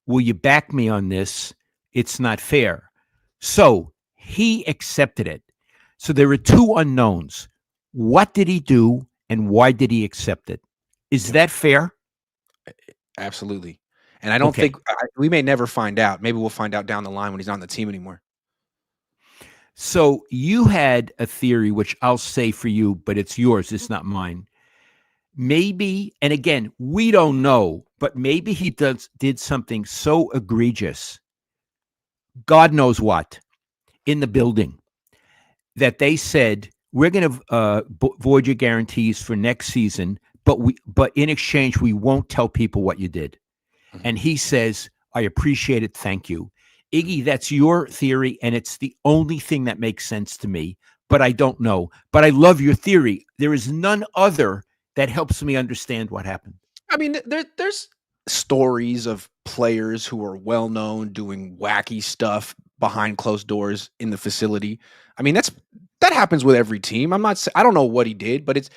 will you back me on this? It's not fair. So he accepted it. So there are 2 unknowns. What did he do and why did he accept it? Is that fair? Absolutely. And I don't think we may never find out. Maybe we'll find out down the line when he's not on the team anymore. So you had a theory, which I'll say for you, but it's yours. It's not mine. Maybe, and again, we don't know, but maybe he did something so egregious, God knows what, in the building, that they said, we're going to void your guarantees for next season, but in exchange, we won't tell people what you did. Mhm, And he says, I appreciate it. Thank you. mhm. Iggy, that's your theory, and it's the only thing that makes sense to me, but I don't know. But I love your theory. There is none other that helps me understand what happened. I mean, there's stories of players who are well known doing wacky stuff behind closed doors in the facility. I mean, that happens with every team. I don't know what he did, but it's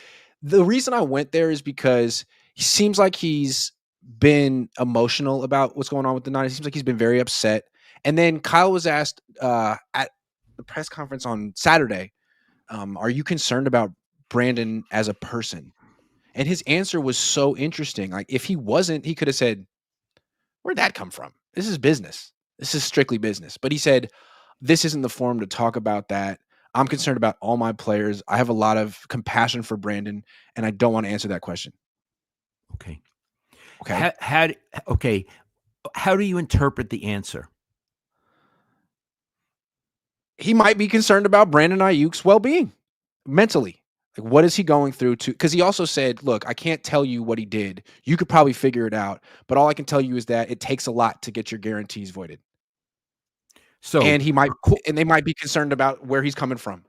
the reason I went there is because he seems like he's been emotional about what's going on with the Niners. He seems like he's been very upset. And then Kyle was asked at the press conference on Saturday, "Are you concerned about Brandon as a person?" And his answer was so interesting. Like, if he wasn't, he could have said, "Where'd that come from? This is business. This is strictly business." But he said, "This isn't the forum to talk about that. I'm concerned about all my players. I have a lot of compassion for Brandon, and I don't want to answer that question." Okay. Okay. Okay. How do you interpret the answer? He might be concerned about Brandon Ayuk's well being mentally. Like, what is he going through to? Because he also said, "Look, I can't tell you what he did. You could probably figure it out. But all I can tell you is that it takes a lot to get your guarantees voided." So, And they might be concerned about where he's coming from.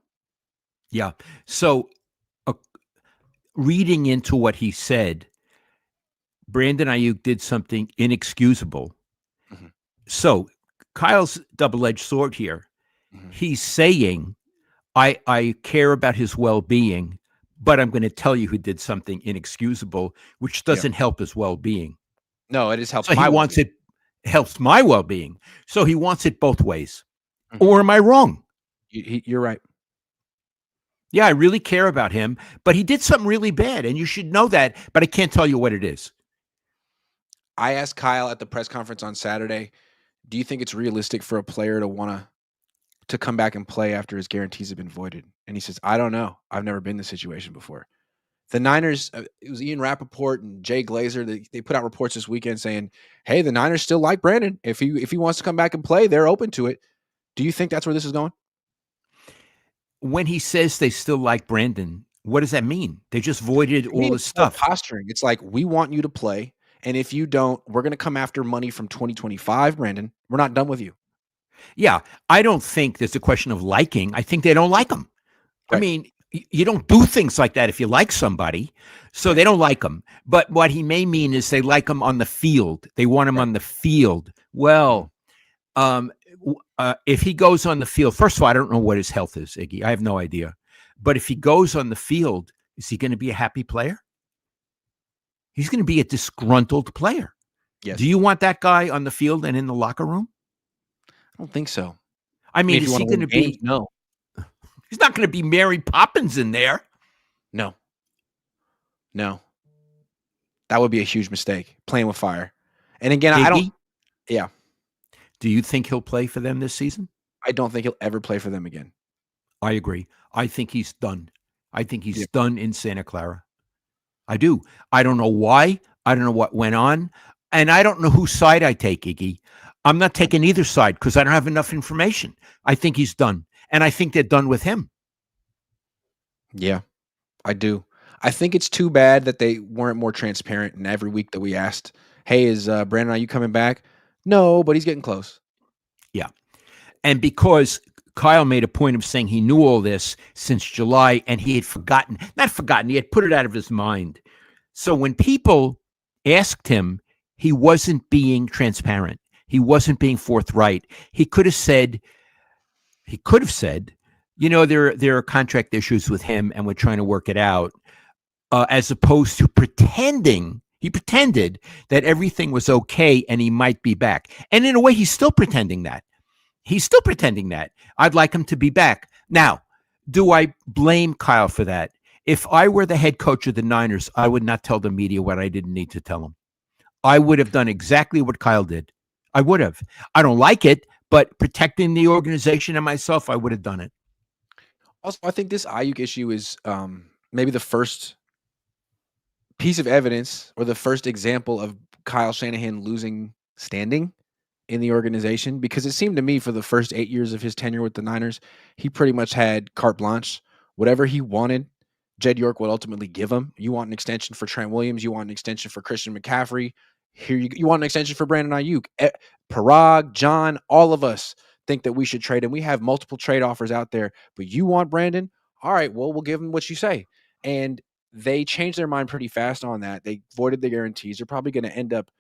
yeah. So, uh, reading into what he said, Brandon Ayuk did something inexcusable. Mhm, So, Kyle's double-edged sword here. mhm. He's saying, I care about his well-being, but I'm going to tell you who did something inexcusable, which Yeah. doesn't help his well-being. No, it has helped So he my wants well-being. it helps my well-being. So he wants it both ways. Mhm. Or am I wrong? You're right. Yeah, I really care about him, but he did something really bad, and you should know that, but I can't tell you what it is. I asked Kyle at the press conference on Saturday, "Do you think it's realistic for a player to wanna to come back and play after his guarantees have been voided?" And he says, "I don't know. I've never been in this situation before." The Niners, it was Ian Rappaport and Jay Glazer, they put out reports this weekend saying, "Hey, the Niners still like Brandon. If he wants to come back and play, they're open to it." Do you think that's where this is going? When he says they still like Brandon, what does that mean? They just voided To me, all it's his more stuff. posturing. It's like, "We want you to play, and if you don't, we're gonna come after money from 2025, Brandon. We're not done with you." Yeah, I don't think there's a question of liking. I think they don't like him. I Right, mean, you don't do things like that if you like somebody. So right, they don't like him. But what he may mean is they like him on the field. They want him right. on the field. Mhm. Well, um, if he goes on the field, first of all, I don't know what his health is, Iggy. I have no idea. But if he goes on the field, is he going to be a happy player? He's going to be a disgruntled player. Do Yes. you want that guy on the field and in the locker room? I don't think so. I I mean, mean, if you is he wanna going win to games, be? no. He's not going to be Mary Poppins in there. No, no. That would be a huge mistake, playing with fire. And again, I don't Iggy, yeah, do you think he'll play for them this season? I don't think he'll ever play for them again. I agree. I think he's done. I think Yeah. he's done in Santa Clara. I do. I don't know why. I don't know what went on. And I don't know whose side I take, Iggy. I'm not taking either side because I don't have enough information. I think he's done. And I think they're done with him. Yeah, I do. I think it's too bad that they weren't more transparent, and every week that we asked, "Hey, is, Brandon, are you coming back?" "No, but he's getting close." Yeah. And because Kyle made a point of saying he knew all this since July and he had forgotten, not forgotten, he had put it out of his mind. So when people asked him, he wasn't being transparent. He wasn't being forthright. He could have said, there are contract issues with him and we're trying to work it out, as opposed to pretending. He pretended that everything was okay and he might be back. And in a way, he's still pretending that. He's still pretending that. I'd like him to be back. Now, do I blame Kyle for that? If I were the head coach of the Niners, I would not tell the media what I didn't need to tell them. I would have done exactly what Kyle did. I would have. I don't like it, but protecting the organization and myself, I would have done it. Also, I think this Ayuk issue is, maybe the first piece of evidence or the first example of Kyle Shanahan losing standing in the organization, because it seemed to me for the first 8 years of his tenure with the Niners, he pretty much had carte blanche whatever he wanted, Jed York would ultimately give him. You want an extension for Trent Williams, you want an extension for Christian McCaffrey. Here you want an extension for Brandon Ayuk. Parag, John, all of us think that we should trade him. We have multiple trade offers out there, but you want Brandon? All right, well, we'll give him what you say. And they changed their mind pretty fast on that. They voided the guarantees. They're probably going to end up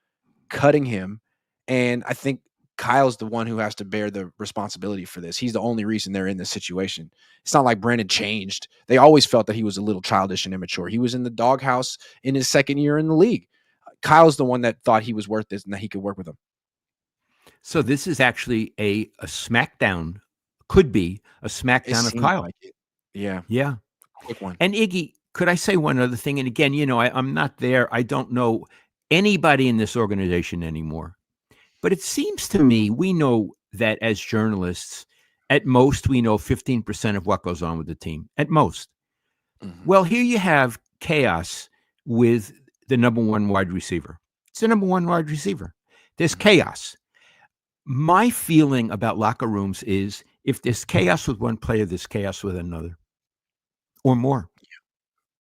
cutting him. And I think Kyle's the one who has to bear the responsibility for this. He's the only reason they're in this situation. It's not like Brandon changed. They always felt that he was a little childish and immature. He was in the doghouse in his second year in the league. Kyle's the one that thought he was worth this and that he could work with him. So this is actually a smackdown, could be a smackdown of Kyle. Like yeah. Yeah. Quick one. And Iggy, could I say one other thing? And again, I'm not there. I don't know anybody in this organization anymore. But it seems to me we know that as journalists, at most, we know 15% of what goes on with the team. At most. Mm-hmm. Well, here you have chaos with the number one wide receiver. It's the number one wide receiver. There's chaos. My feeling about locker rooms is if there's chaos with one player, there's chaos with another or more.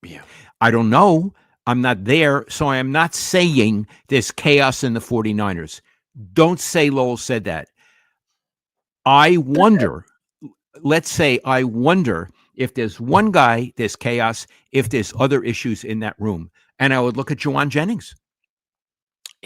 Yeah. I don't know. I'm not there. So I am not saying there's chaos in the 49ers. Don't say Lowell said that. I wonder, let's say I wonder if there's one guy, there's chaos, if there's other issues in that room. And I would look at Juwan Jennings.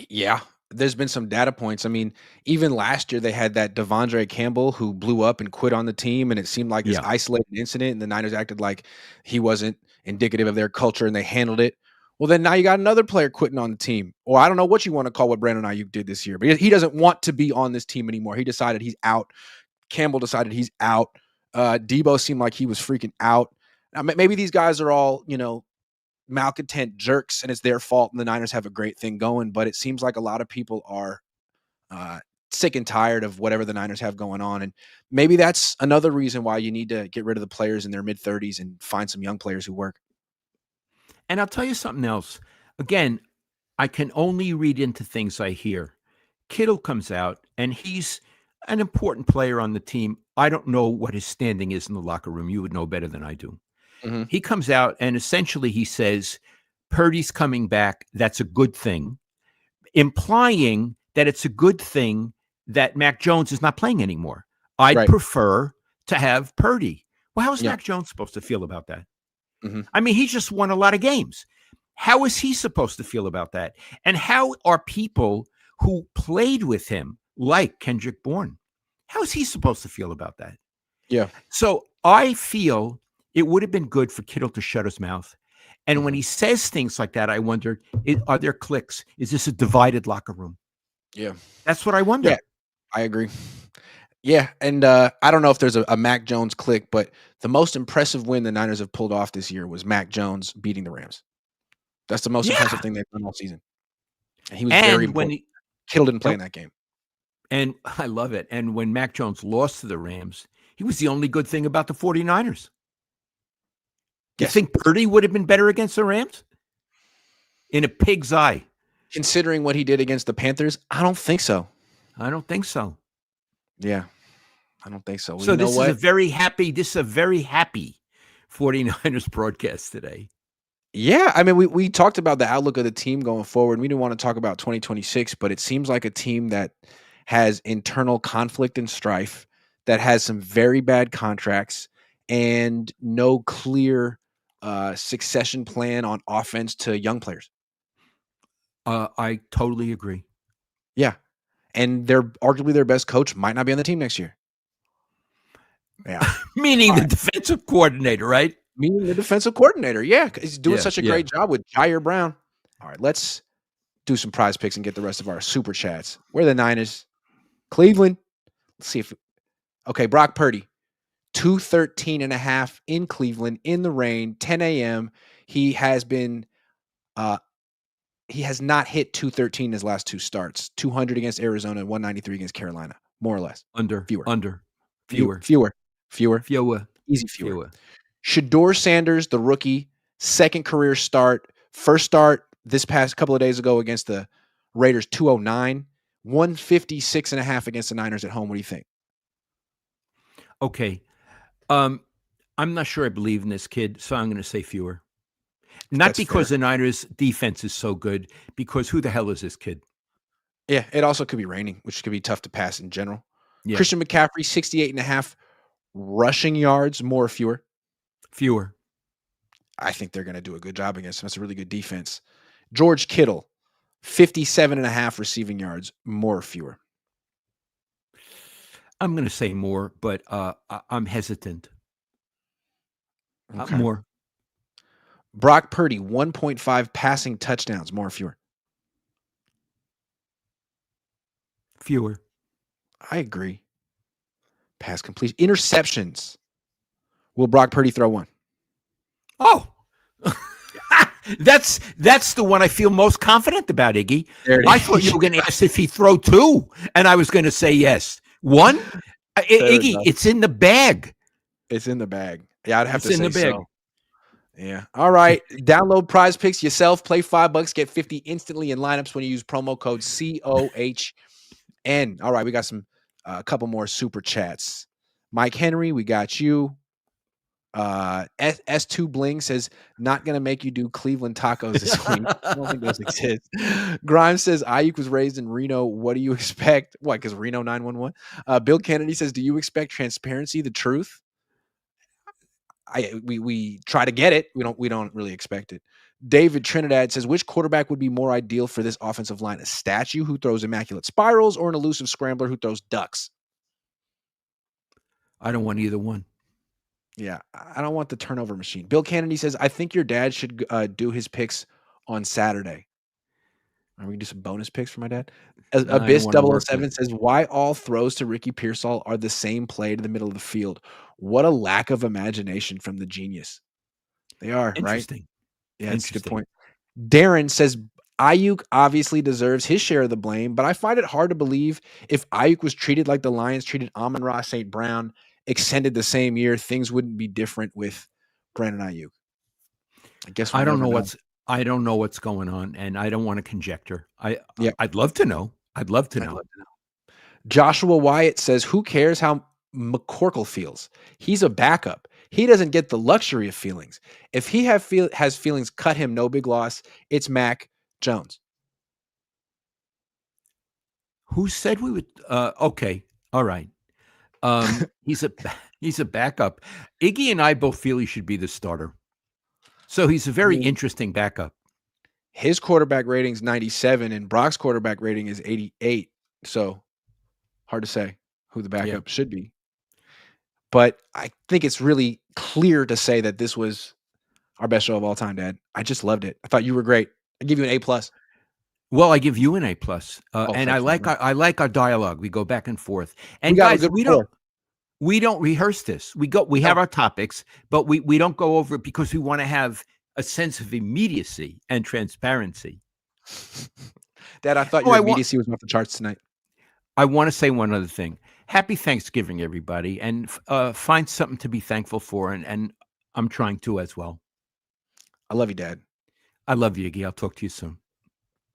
Yeah. There's been some data points. I mean, even last year they had that Devondre Campbell who blew up and quit on the team, and it seemed like this isolated incident, and the Niners acted like he wasn't indicative of their culture, and they handled it. Well, then now you got another player quitting on the team. Or I don't know what you want to call what Brandon Aiyuk did this year, but he doesn't want to be on this team anymore. He decided he's out. Campbell decided he's out. Debo seemed like he was freaking out. Now, maybe these guys are all, malcontent jerks and it's their fault and the Niners have a great thing going, but it seems like a lot of people are sick and tired of whatever the Niners have going on. And maybe that's another reason why you need to get rid of the players in their mid-30s and find some young players who work. And I'll tell you something else. Again, I can only read into things I hear. Kittle comes out and he's an important player on the team. I don't know what his standing is in the locker room. You would know better than I do. Mm-hmm. He comes out and essentially he says, Purdy's coming back. That's a good thing, implying that it's a good thing that Mac Jones is not playing anymore. I'd prefer to have Purdy. Well, how is Mac Jones supposed to feel about that? Mm-hmm. I mean, he just won a lot of games. How is he supposed to feel about that? And how are people who played with him, like Kendrick Bourne, how is he supposed to feel about that? Yeah. So I feel it would have been good for Kittle to shut his mouth. And when he says things like that, I wonder, are there cliques? Is this a divided locker room? Yeah. That's what I wonder. Yeah, I agree. Yeah, and I don't know if there's a Mac Jones clique, but the most impressive win the Niners have pulled off this year was Mac Jones beating the Rams. That's the most impressive thing they've done all season. And he was very important. Kittle didn't play in that game. And I love it. And when Mac Jones lost to the Rams, he was the only good thing about the 49ers. You think Purdy would have been better against the Rams? In a pig's eye. Considering what he did against the Panthers, I don't think so. I don't think so. Yeah, I don't think so. So this is a very happy 49ers broadcast today. Yeah, I mean, we talked about the outlook of the team going forward. We didn't want to talk about 2026, but it seems like a team that has internal conflict and strife, that has some very bad contracts, and no clear succession plan on offense to young players. I totally agree. Yeah. And arguably their best coach might not be on the team next year. Yeah. Meaning the defensive coordinator, right? Meaning the defensive coordinator. Yeah. He's doing such a great job with Jair Brown. All right. Let's do some prize picks and get the rest of our super chats. We're the Niners. Cleveland. Let's see if. Okay. Brock Purdy. 213.5 in Cleveland in the rain, 10 a.m. He has not hit 213 in his last two starts. 200 against Arizona, 193 against Carolina, more or less. Fewer. Easy fewer. Shador Sanders, the rookie, second career start, first start this past couple of days ago against the Raiders, 209, 156.5 against the Niners at home. What do you think? Okay. I'm not sure I believe in this kid, so I'm going to say fewer. Not That's fair. because the Niners' defense is so good, because who the hell is this kid? Yeah, it also could be raining, which could be tough to pass in general. Yeah, Christian McCaffrey, 68.5 rushing yards, more or fewer. fewer. I think they're going to do a good job against him. That's a really good defense. George Kittle, 57.5 receiving yards, more or fewer. I'm going to say more, but I'm hesitant. Okay. More. Brock Purdy, 1.5 passing touchdowns, more or fewer. Fewer. I agree. Pass complete. Interceptions. Will Brock Purdy throw one? Oh, that's the one I feel most confident about, Iggy. There it I is. thought you were going to ask if he throw two, and I was going to say yes. One, Iggy, enough. it's in the bag. It's in the bag. Yeah, I'd have It's to in say the bag. so. Yeah. All right. Download Prize Picks yourself. Play $5. Get 50 instantly in lineups when you use promo code COHN. All right. We got a couple more super chats. Mike Henry, we got you. S2 Bling says, not going to make you do Cleveland tacos this week. I don't think those exist. Grimes says, Aiyuk was raised in Reno. What do you expect? What? Because Reno 911. Bill Kennedy says, do you expect transparency, the truth? We try to get it. We don't really expect it. David Trinidad says, which quarterback would be more ideal for this offensive line? A statue who throws immaculate spirals or an elusive scrambler who throws ducks? I don't want either one. Yeah, I don't want the turnover machine. Bill Kennedy says, I think your dad should do his picks on Saturday. Are we going to do some bonus picks for my dad? Abyss I don't wanna work 007 says, why all throws to Ricky Pearsall are the same play to the middle of the field? What a lack of imagination from the genius. They are, right? Interesting. Yeah, it's a good Interesting. point. Darren says, Aiyuk obviously deserves his share of the blame, but I find it hard to believe if Aiyuk was treated like the Lions treated Amon-Ra St. Brown, extended the same year, things wouldn't be different with Brandon Aiyuk. I guess we'll I don't never know I don't know what's going on, and I don't want to conjecture. Yeah. I'd love to know. I'd love to know. Joshua Wyatt says, who cares how McCorkle feels? He's a backup. He doesn't get the luxury of feelings. If he has feelings, cut him, no big loss. It's Mac Jones. Who said we would? Okay, all right. He's a backup. Iggy and I both feel he should be the starter. So he's a very interesting backup. His quarterback rating is 97, and Brock's quarterback rating is 88. So hard to say who the backup should be. But I think it's really clear to say that this was our best show of all time, Dad. I just loved it. I thought you were great. I give you an A+. Well, I give you an A+. And I like our dialogue. We go back and forth. And guys, we don't rehearse this. We have our topics, but we don't go over it because we want to have a sense of immediacy and transparency. Dad, I thought your immediacy was off the charts tonight. I want to say one other thing. Happy Thanksgiving, everybody, and find something to be thankful for, and I'm trying to as well. I love you, Dad. I love you, Iggy. I'll talk to you soon.